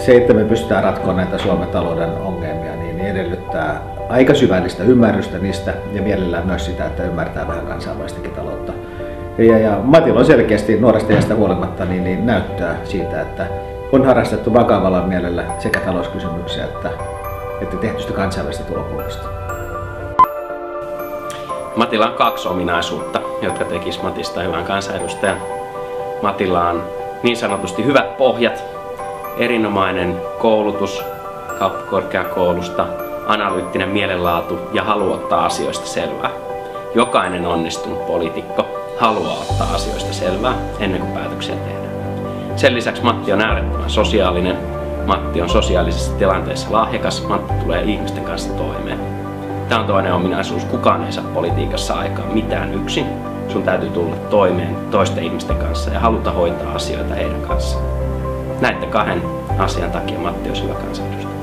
se, että me pystytään ratkomaan näitä Suomen talouden ongelmia, niin edellyttää aika syvällistä ymmärrystä niistä ja mielellään myös sitä, että ymmärtää vähän kansainvälistäkin taloutta. Ja Matilla on selkeästi nuoresta iästä huolimatta niin näyttää siitä, että on harrastettu vakavalla mielellä sekä talouskysymyksiä että tehty sitä kansainvälistä tulokulmasta. Matilla on 2 ominaisuutta, jotka tekis Matista hyvän kansanedustajan. Matilla on niin sanotusti hyvät pohjat, erinomainen koulutus kauppakorkeakoulusta, analyyttinen mielenlaatu ja halu ottaa asioista selvää. Jokainen onnistunut poliitikko haluaa ottaa asioista selvää ennen kuin päätöksiä tehdään. Sen lisäksi Matti on äärettömän sosiaalinen, Matti on sosiaalisessa tilanteessa lahjakas, Matti tulee ihmisten kanssa toimeen. Tämä on toinen ominaisuus, kukaan ei saa politiikassa aikaan mitään yksin. Sun täytyy tulla toimeen toisten ihmisten kanssa ja haluta hoitaa asioita heidän kanssaan. Näiden 2 asian takia Matti on hyvä kansanedustaja.